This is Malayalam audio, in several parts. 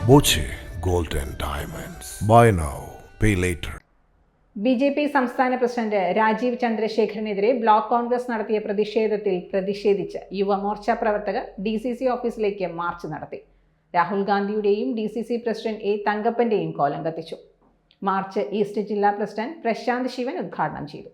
Boche Gold and Diamonds. Buy now, pay later. BJP. സംസ്ഥാന പ്രസിഡന്റ് രാജീവ് ചന്ദ്രശേഖരനെതിരെ ബ്ലോക്ക് കോൺഗ്രസ് നടത്തിയ പ്രതിഷേധിച്ച് യുവമോർച്ച പ്രവർത്തകർ ഡി.സി.സി. ഓഫീസിലേക്ക് മാർച്ച് നടത്തി. രാഹുൽ ഗാന്ധിയുടെയും ഡി.സി.സി. President A. തങ്കപ്പന്റെയും കോലം കത്തിച്ചു. മാർച്ച് ഈസ്റ്റ് ജില്ലാ പ്രസിഡന്റ് പ്രശാന്ത് ശിവൻ ഉദ്ഘാടനം ചെയ്തു.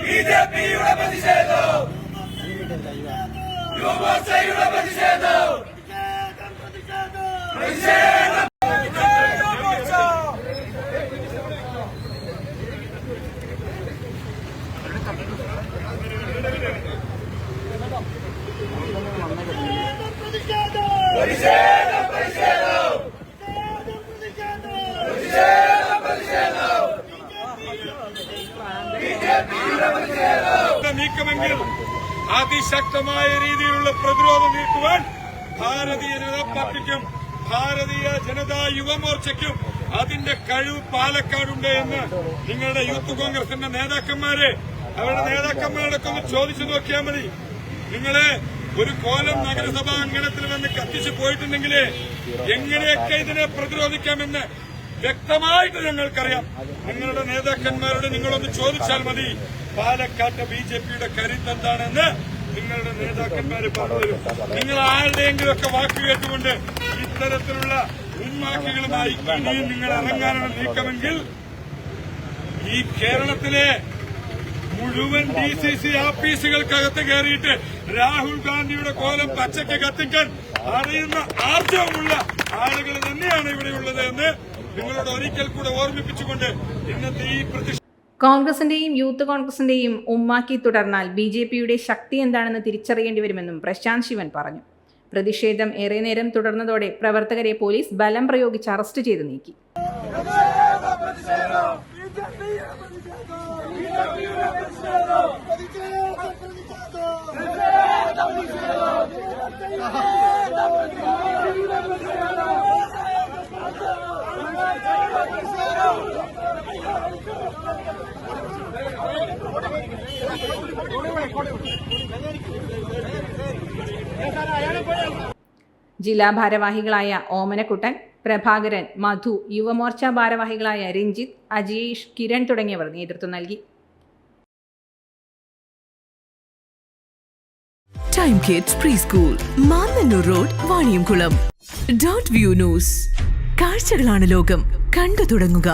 ബിജെപിയുടെ പ്രതിഷേധം യുവമോർച്ചയുടെ പ്രതിഷേധം നീക്കമെങ്കിൽ അതിശക്തമായ രീതിയിലുള്ള പ്രതിരോധം നീക്കുവാൻ ഭാരതീയ ജനതാ പാർട്ടിക്കും ഭാരതീയ ജനതാ യുവമോർച്ചയ്ക്കും അതിന്റെ കഴിവ് പാലക്കാടുണ്ട് എന്ന് നിങ്ങളുടെ യൂത്ത് കോൺഗ്രസിന്റെ നേതാക്കന്മാരെ അവരുടെ നേതാക്കന്മാരോടൊക്കെ ഒന്ന് ചോദിച്ചു നോക്കിയാൽ മതി. നിങ്ങളെ ഒരു കോലം നഗരസഭാ അങ്കണത്തിൽ വന്ന് കത്തിച്ചു പോയിട്ടുണ്ടെങ്കിൽ എങ്ങനെയൊക്കെ ഇതിനെ പ്രതിരോധിക്കാമെന്ന് വ്യക്തമായിട്ട് ഞങ്ങൾക്കറിയാം. നിങ്ങളുടെ നേതാക്കന്മാരോട് നിങ്ങളൊന്ന് ചോദിച്ചാൽ മതി. പാലക്കാട്ട് ബിജെപിയുടെ കരുത്ത് എന്താണെന്ന് നിങ്ങളുടെ നേതാക്കന്മാര് പറഞ്ഞുതരും. നിങ്ങൾ ആരുടെയെങ്കിലുമൊക്കെ വാക്ക് കേട്ടുകൊണ്ട് ഇത്തരത്തിലുള്ള ഉന്മാക്കികളുമായി ഇനിയും നിങ്ങൾ ഇറങ്ങാനാണ് നീക്കമെങ്കിൽ ഈ കേരളത്തിലെ മുഴുവൻ ഡി.സി.സി. ഓഫീസുകൾക്കകത്ത് കയറിയിട്ട് രാഹുൽ ഗാന്ധിയുടെ കോലം പച്ചയ്ക്ക് കത്തിക്കാൻ അറിയുന്ന ആർജവമുള്ള ആളുകൾ തന്നെയാണ് ഇവിടെയുള്ളത് എന്ന് നിങ്ങളോട് ഒരിക്കൽ കൂടെ ഓർമ്മിപ്പിച്ചുകൊണ്ട് ഇന്നത്തെ ഈ കോൺഗ്രസിന്റെയും യൂത്ത് കോൺഗ്രസിന്റെയും ഉമ്മാക്കി തുടർന്നാൽ ബി.ജെ.പിയുടെ ശക്തി എന്താണെന്ന് തിരിച്ചറിയേണ്ടി വരുമെന്നും പ്രശാന്ത് ശിവൻ പറഞ്ഞു. പ്രതിഷേധം ഏറെ നേരം തുടർന്നതോടെ പ്രവർത്തകരെ പോലീസ് ബലം പ്രയോഗിച്ച് അറസ്റ്റ് ചെയ്ത് നീക്കി. ജില്ലാ ഭാരവാഹികളായ ഓമനക്കുട്ടൻ, പ്രഭാകരൻ, മധു, യുവമോർച്ച ഭാരവാഹികളായ രഞ്ജിത്ത്, അജീഷ്, കിരൺ തുടങ്ങിയവർ നേതൃത്വം നൽകി. Time kids pre school, Mannannur road, Vaniyamkulam. .View news. കാഴ്ചകളാണ് ലോകം, കണ്ടു തുടങ്ങുക.